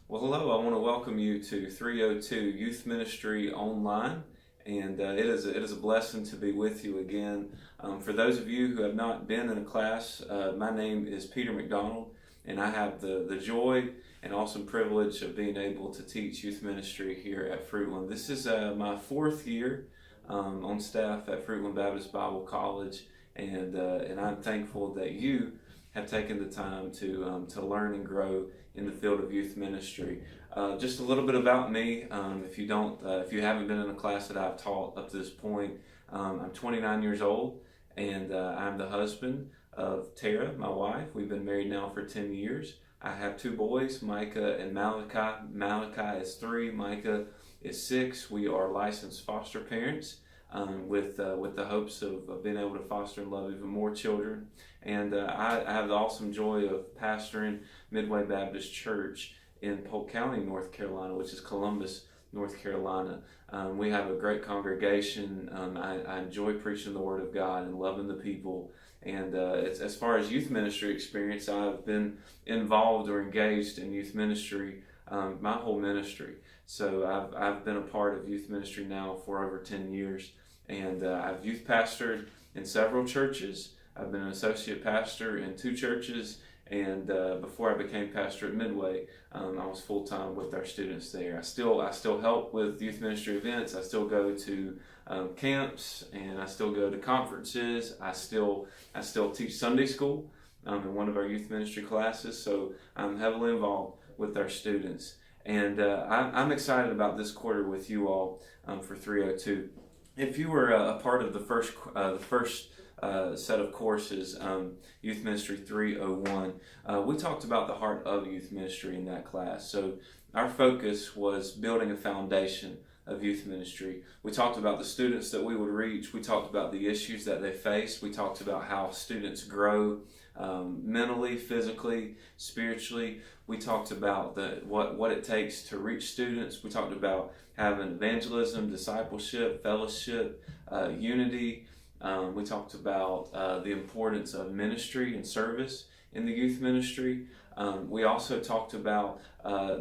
Well, hello. I want to welcome you to 302 Youth Ministry Online, and it is a blessing to be with you again. For those of you who have not been in a class, my name is Peter McDonald, and I have the joy and awesome privilege of being able to teach youth ministry here at Fruitland. This is my fourth year on staff at Fruitland Baptist Bible College, and I'm thankful that you have taken the time to learn and grow in the field of youth ministry. Just a little bit about me. If you haven't been in a class that I've taught up to this point, I'm 29 years old, and I'm the husband of Tara, my wife. We've been married now for 10 years. I have two boys, Micah and Malachi. Malachi is 3, Micah is 6. We are licensed foster parents. With the hopes of being able to foster and love even more children. And I have the awesome joy of pastoring Midway Baptist Church in Polk County, North Carolina, which is Columbus, North Carolina. We have a great congregation. I enjoy preaching the Word of God and loving the people. And as far as youth ministry experience, I've been involved or engaged in youth ministry my whole ministry. So I've been a part of youth ministry now for over 10 years, and I've youth pastored in several churches. I've been an associate pastor in 2 churches, and before I became pastor at Midway, I was full-time with our students there. I still help with youth ministry events. I still go to camps, and I still go to conferences. I still teach Sunday school in one of our youth ministry classes, so I'm heavily involved with our students. And I'm excited about this quarter with you all for 302. If you were a part of the first set of courses, Youth Ministry 301, we talked about the heart of youth ministry in that class. So our focus was building a foundation of youth ministry. We talked about the students that we would reach. We talked about the issues that they face. We talked about how students grow mentally, physically, spiritually. We talked about what it takes to reach students. We talked about having evangelism, discipleship, fellowship, unity. We talked about the importance of ministry and service in the youth ministry. We also talked about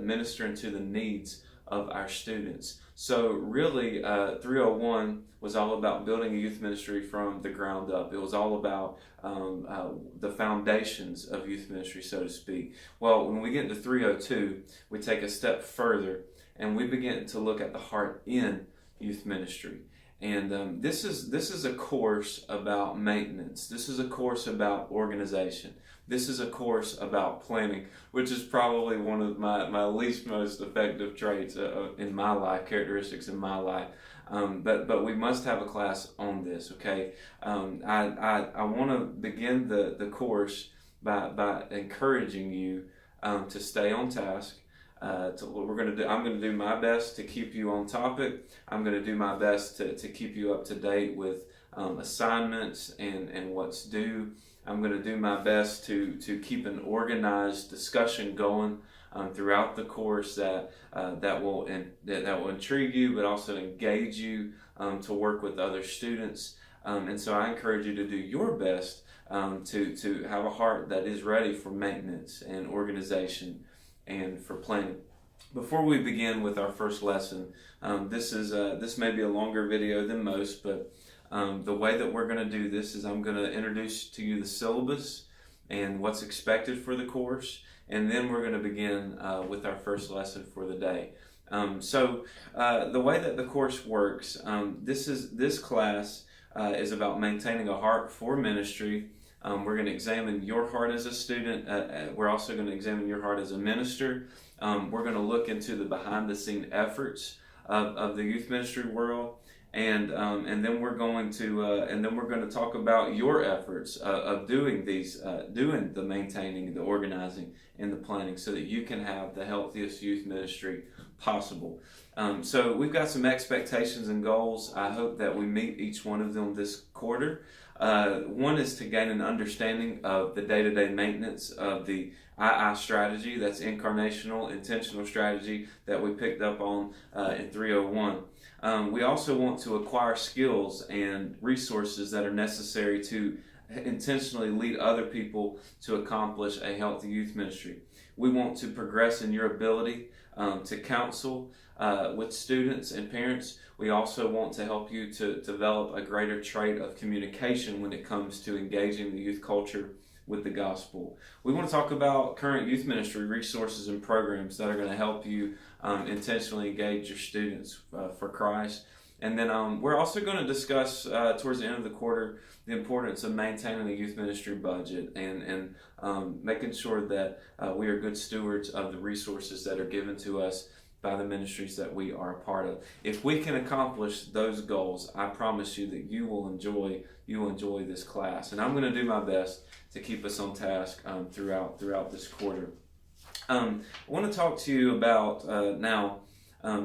ministering to the needs of our students. So really, 301 was all about building a youth ministry from the ground up. It was all about the foundations of youth ministry, so to speak. Well, when we get into 302, we take a step further and we begin to look at the heart in youth ministry. And this is a course about maintenance. This is a course about organization. This is a course about planning, which is probably one of my least most effective traits in my life, characteristics in my life. But we must have a class on this, okay? I want to begin the course by encouraging you to stay on task. I'm going to do my best to keep you on topic. I'm going to do my best to keep you up to date with assignments and what's due. I'm going to do my best to keep an organized discussion going throughout the course that will intrigue you, but also engage you to work with other students. And so I encourage you to do your best to have a heart that is ready for maintenance and organization and for planning. Before we begin with our first lesson, this may be a longer video than most, but the way that we're going to do this is I'm going to introduce to you the syllabus and what's expected for the course, and then we're going to begin with our first lesson for the day. So the way that the course works, this class is about maintaining a heart for ministry. We're going to examine your heart as a student. We're also going to examine your heart as a minister. We're going to look into the behind-the-scene efforts of the youth ministry world, and then we're going to talk about your efforts of doing the maintaining, the organizing, and the planning, so that you can have the healthiest youth ministry possible. So we've got some expectations and goals. I hope that we meet each one of them this quarter. One is to gain an understanding of the day-to-day maintenance of the II strategy, that's incarnational, intentional strategy that we picked up on in 301. We also want to acquire skills and resources that are necessary to intentionally lead other people to accomplish a healthy youth ministry. We want to progress in your ability to counsel with students and parents. We also want to help you to develop a greater trait of communication when it comes to engaging the youth culture with the gospel. We want to talk about current youth ministry resources and programs that are going to help you intentionally engage your students for Christ. And then we're also going to discuss towards the end of the quarter the importance of maintaining a youth ministry budget and making sure that we are good stewards of the resources that are given to us by the ministries that we are a part of. If we can accomplish those goals, I promise you that you will enjoy this class. And I'm going to do my best to keep us on task throughout this quarter. I want to talk to you about now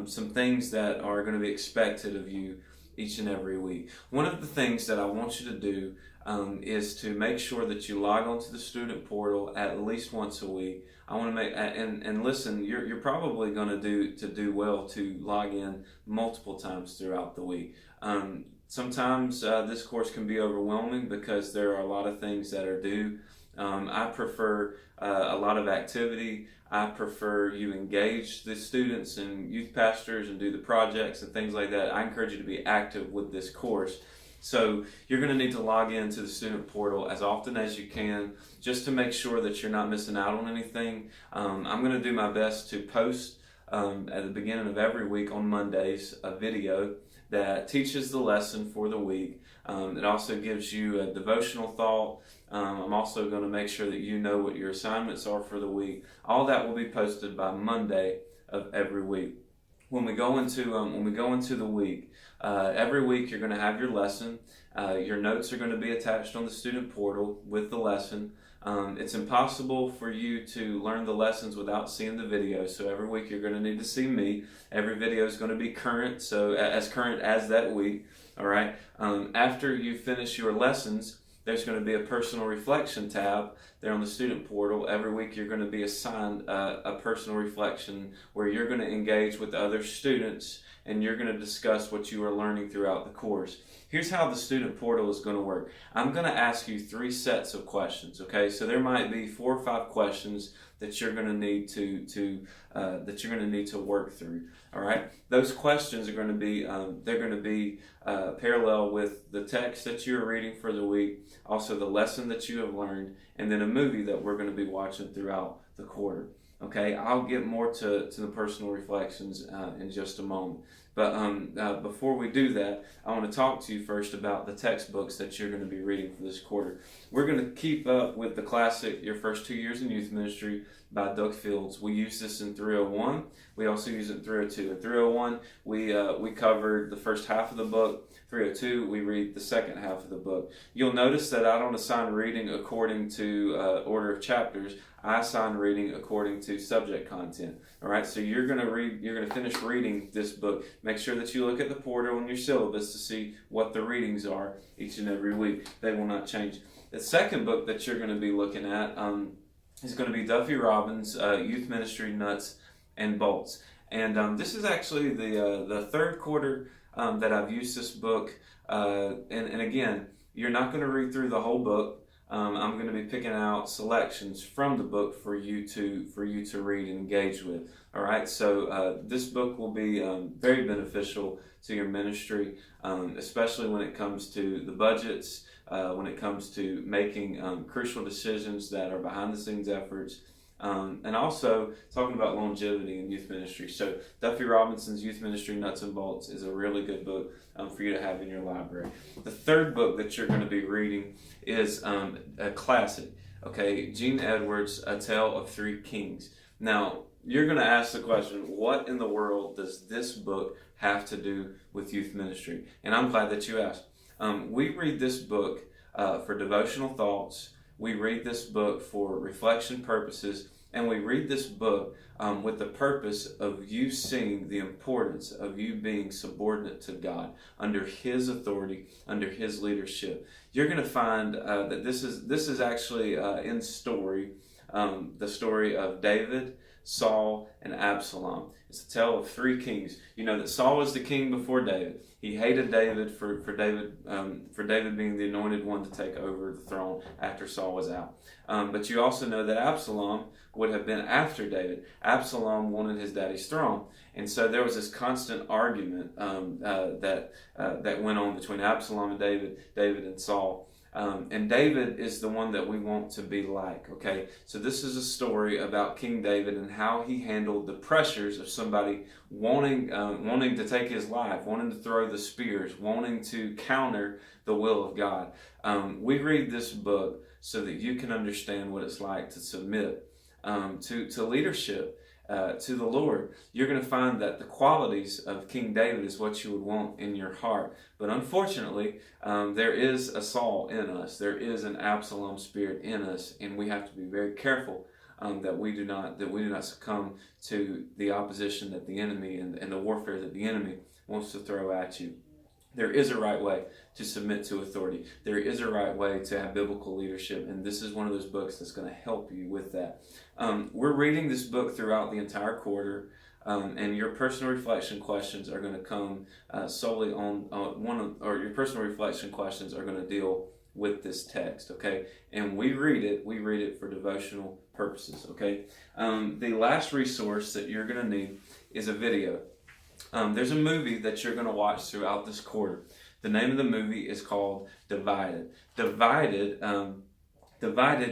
some things that are going to be expected of you each and every week. One of the things that I want you to do is to make sure that you log onto the student portal at least once a week. I want to make and listen. You're probably going to do well to log in multiple times throughout the week. Sometimes this course can be overwhelming because there are a lot of things that are due. I prefer a lot of activity. I prefer you engage the students and youth pastors and do the projects and things like that. I encourage you to be active with this course. So you're going to need to log into the student portal as often as you can just to make sure that you're not missing out on anything. I'm going to do my best to post at the beginning of every week on Mondays a video that teaches the lesson for the week. It also gives you a devotional thought. I'm also going to make sure that you know what your assignments are for the week. All that will be posted by Monday of every week. When we go into the week, every week you're going to have your lesson. Your notes are going to be attached on the student portal with the lesson. It's impossible for you to learn the lessons without seeing the video. So every week you're going to need to see me. Every video is going to be current, so as current as that week. All right. After you finish your lessons, there's going to be a personal reflection tab there on the student portal. Every week you're going to be assigned a personal reflection where you're going to engage with other students and you're going to discuss what you are learning throughout the course. Here's how the student portal is going to work. I'm going to ask you 3 sets of questions. Okay, so there might be 4 or 5 questions that you're going to need to work through. All right, those questions are going to be parallel with the text that you are reading for the week, also the lesson that you have learned, and then a movie that we're going to be watching throughout the quarter. Okay, I'll get more to the personal reflections in just a moment. But before we do that, I want to talk to you first about the textbooks that you're going to be reading for this quarter. We're going to keep up with the classic, Your First 2 Years in Youth Ministry by Doug Fields. We use this in 301. We also use it in 302. In 301, we covered the first half of the book. 302, we read the second half of the book. You'll notice that I don't assign reading according to order of chapters. I assign reading according to subject content. All right, so you're going to finish reading this book. Make sure that you look at the portal in your syllabus to see what the readings are each and every week. They will not change. The second book that you're going to be looking at is going to be Duffy Robbins' Youth Ministry Nuts and Bolts. And this is actually the third quarter that I've used this book. And again, you're not going to read through the whole book. I'm going to be picking out selections from the book for you to read and engage with. All right, so this book will be very beneficial to your ministry, especially when it comes to the budgets, when it comes to making crucial decisions that are behind the scenes efforts, and also talking about longevity in youth ministry. So Duffy Robinson's Youth Ministry Nuts and Bolts is a really good book for you to have in your library. The third book that you're going to be reading is a classic, okay, Gene Edwards' A Tale of Three Kings. Now, you're going to ask the question, what in the world does this book have to do with youth ministry? And I'm glad that you asked. We read this book for devotional thoughts. We read this book for reflection purposes, and we read this book with the purpose of you seeing the importance of you being subordinate to God, under His authority, under His leadership. You're going to find that this is actually in story, the story of David, Saul, and Absalom. It's a tale of three kings. You know that Saul was the king before David. He hated David for David being the anointed one to take over the throne after Saul was out. But you also know that Absalom would have been after David. Absalom wanted his daddy's throne, and so there was this constant argument that went on between Absalom and David and Saul. And David is the one that we want to be like, okay? So this is a story about King David and how he handled the pressures of somebody wanting to take his life, wanting to throw the spears, wanting to counter the will of God. We read this book so that you can understand what it's like to submit to leadership, to the Lord. You're going to find that the qualities of King David is what you would want in your heart. But unfortunately, there is a Saul in us. There is an Absalom spirit in us, and we have to be very careful that we do not succumb to the opposition that the enemy and the warfare that the enemy wants to throw at you. There is a right way to submit to authority. There is a right way to have biblical leadership, and this is one of those books that's going to help you with that. We're reading this book throughout the entire quarter, and your personal reflection questions are going to come solely on your personal reflection questions are going to deal with this text, okay? And we read it for devotional purposes, okay? The last resource that you're going to need is a video. There's a movie that you're going to watch throughout this quarter. The name of the movie is called Divided. Divided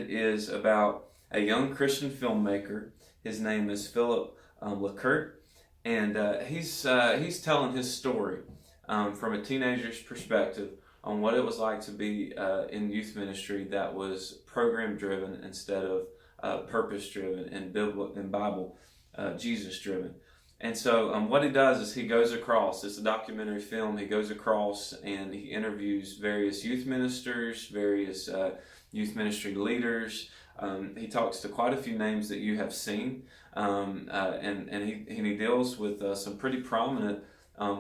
is about a young Christian filmmaker. His name is Philip LeCourt, and he's telling his story from a teenager's perspective on what it was like to be in youth ministry that was program-driven instead of purpose-driven and Bible Jesus-driven. And so what he does is he goes across, it's a documentary film, he goes across and he interviews various youth ministers, various youth ministry leaders. He talks to quite a few names that you have seen, and he deals with some pretty prominent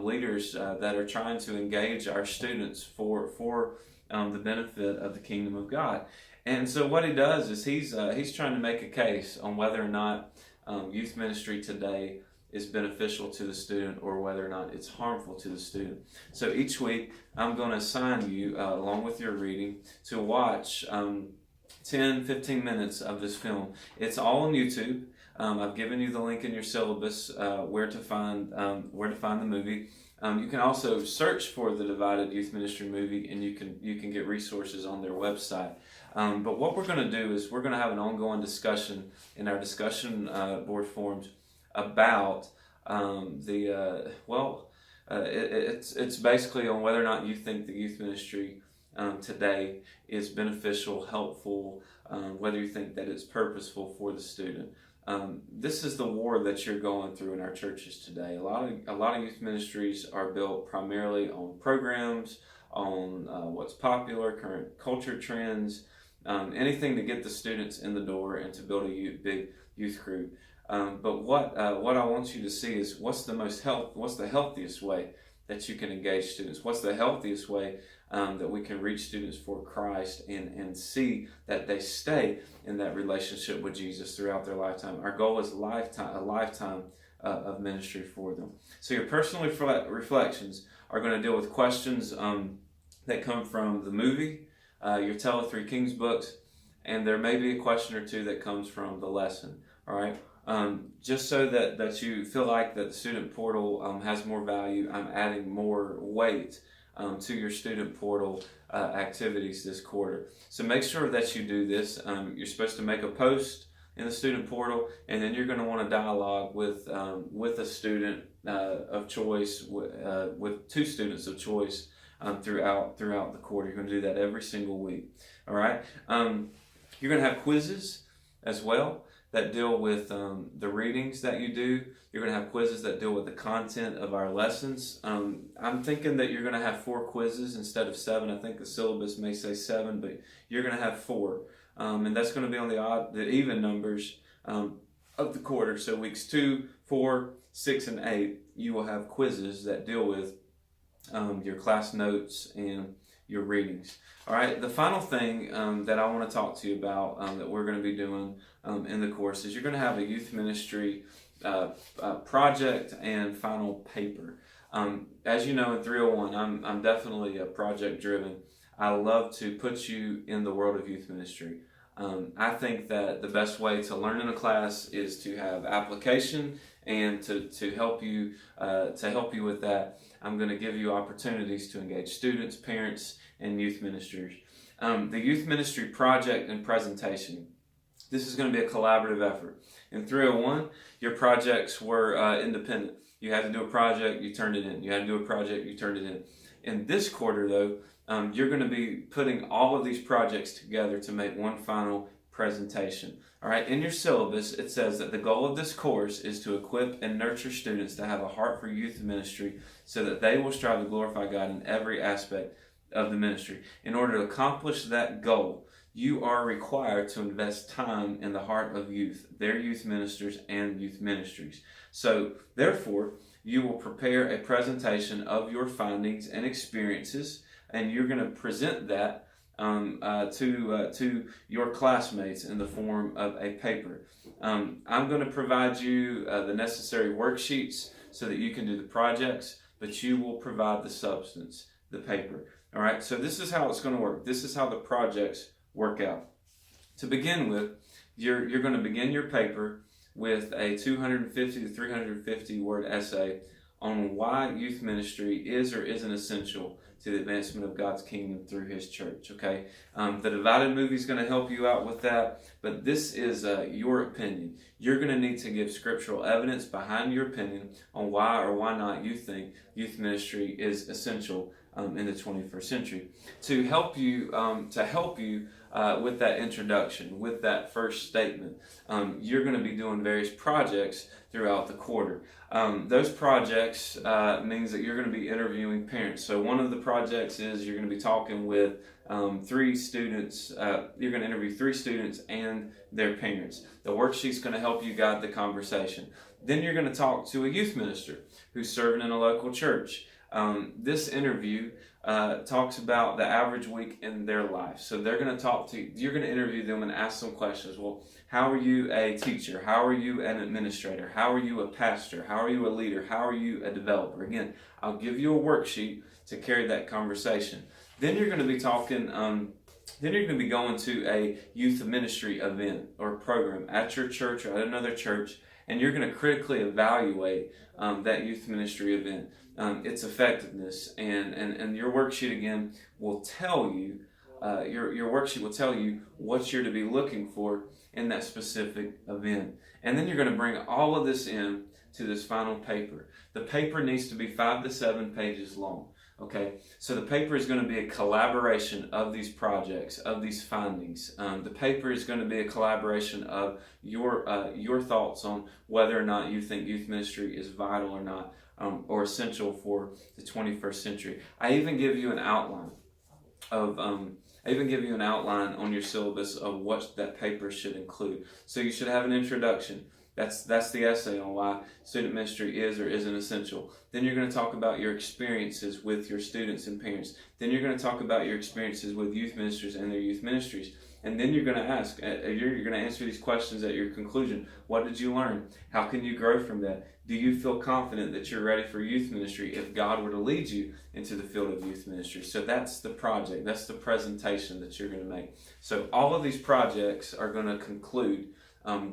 leaders that are trying to engage our students for the benefit of the kingdom of God. And so what he does is he's trying to make a case on whether or not youth ministry today is beneficial to the student or whether or not it's harmful to the student. So each week I'm going to assign you, along with your reading, to watch 10-15 minutes of this film. It's all on YouTube. I've given you the link in your syllabus where to find the movie. You can also search for the Divided Youth Ministry movie, and you can get resources on their website. But what we're going to do is we're going to have an ongoing discussion in our discussion board forums about it's basically on whether or not you think the youth ministry today is beneficial, helpful, whether you think that it's purposeful for the student. This is the war that you're going through in our churches today. A lot of youth ministries are built primarily on programs, on what's popular, current culture trends, anything to get the students in the door and to build a big youth group. But what I want you to see is what's the healthiest way that you can engage students? What's the healthiest way that we can reach students for Christ and see that they stay in that relationship with Jesus throughout their lifetime? Our goal is a lifetime of ministry for them. So your personal reflections are going to deal with questions that come from the movie, your Tell of Three Kings books, and there may be a question or two that comes from the lesson. All right. Just so that you feel like that the student portal has more value, I'm adding more weight to your student portal activities this quarter. So make sure that you do this. You're supposed to make a post in the student portal, and then you're going to want to dialogue with a student of choice, with two students of choice throughout the quarter. You're going to do that every single week. All right. You're going to have quizzes as well that deal with the readings that you do. You're going to have quizzes that deal with the content of our lessons. I'm thinking that you're going to have 4 quizzes instead of 7. I think the syllabus may say 7, but you're going to have 4. And that's going to be on the even numbers of the quarter. So weeks 2, 4, 6, and 8, you will have quizzes that deal with your class notes and your readings. All right, the final thing that I want to talk to you about that we're going to be doing in the course is you're going to have a youth ministry project and final paper. As you know, in 301, I'm definitely project driven. I love to put you in the world of youth ministry. I think that the best way to learn in a class is to have application, and to help you with that, I'm going to give you opportunities to engage students, parents, and youth ministers. The youth ministry project and presentation. This is going to be a collaborative effort. In 301, your projects were independent. You had to do a project, you turned it in. You had to do a project, you turned it in. In this quarter, though, you're going to be putting all of these projects together to make one final presentation. All right, in your syllabus, it says that the goal of this course is to equip and nurture students to have a heart for youth ministry so that they will strive to glorify God in every aspect of the ministry. In order to accomplish that goal, you are required to invest time in the heart of youth, their youth ministers, and youth ministries. So, therefore, you will prepare a presentation of your findings and experiences, and you're going to present that to your classmates in the form of a paper. I'm going to provide you the necessary worksheets so that you can do the projects, but you will provide the substance, the paper. All right, so this is how it's going to work. This is how the projects work out. To begin with, you're going to begin your paper with a 250 to 350 word essay on why youth ministry is or isn't essential to the advancement of God's kingdom through His church, okay? The divided movie is going to help you out with that, but this is your opinion. You're going to need to give scriptural evidence behind your opinion on why or why not you think youth ministry is essential in the 21st century. To help you with that introduction, with that first statement, you're going to be doing various projects throughout the quarter. Those projects means that you're going to be interviewing parents. So one of the projects is you're going to be talking with 3 students. You're going to interview 3 students and their parents. The worksheet's going to help you guide the conversation. Then you're going to talk to a youth minister who's serving in a local church. This interview talks about the average week in their life. So they're going to talk to you. You're going to interview them and ask them questions. Well, how are you a teacher? How are you an administrator? How are you a pastor? How are you a leader? How are you a developer? Again, I'll give you a worksheet to carry that conversation. Then you're going to be talking. Then you're going to be going to a youth ministry event or program at your church or at another church, and you're going to critically evaluate that youth ministry event, its effectiveness, and your worksheet again will tell you. Your worksheet will tell you what you're to be looking for in that specific event. And then you're going to bring all of this in to this final paper. The paper needs to be 5 to 7 pages long. Okay, so the paper is going to be a collaboration of these projects, of these findings. The paper is going to be a collaboration of your thoughts on whether or not you think youth ministry is vital or not, or essential for the 21st century. I even give you an outline on your syllabus of what that paper should include. So you should have an introduction. That's the essay on why student ministry is or isn't essential. Then you're going to talk about your experiences with your students and parents. Then you're going to talk about your experiences with youth ministers and their youth ministries. And then you're going to ask, you're going to answer these questions at your conclusion. What did you learn? How can you grow from that? Do you feel confident that you're ready for youth ministry if God were to lead you into the field of youth ministry? So that's the project. That's the presentation that you're going to make. So all of these projects are going to conclude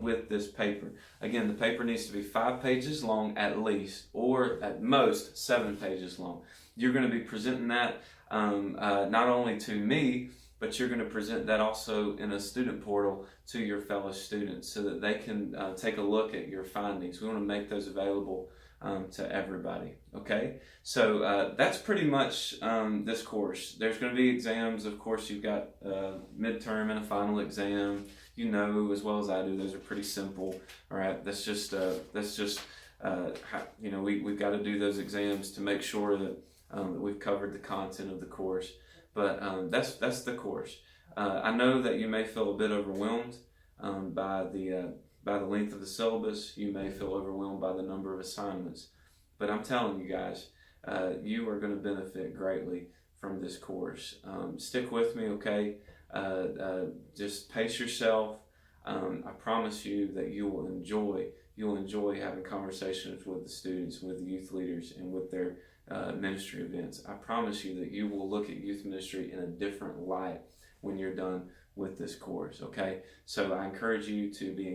with this paper. Again, the paper needs to be 5 pages long at least, or at most 7 pages long. You're going to be presenting that not only to me, but you're going to present that also in a student portal to your fellow students so that they can take a look at your findings. We want to make those available to everybody. Okay, so that's pretty much this course. There's going to be exams. Of course, you've got midterm and a final exam. You know as well as I do, those are pretty simple. All right, that's just we've got to do those exams to make sure that we've covered the content of the course. But that's the course. I know that you may feel a bit overwhelmed by the length of the syllabus. You may feel overwhelmed by the number of assignments. But I'm telling you guys, you are going to benefit greatly from this course. Stick with me, okay? Just pace yourself. I promise you that you'll enjoy having conversations with the students, with the youth leaders, and with their ministry events. I promise you that you will look at youth ministry in a different light when you're done with this course, okay? So I encourage you to be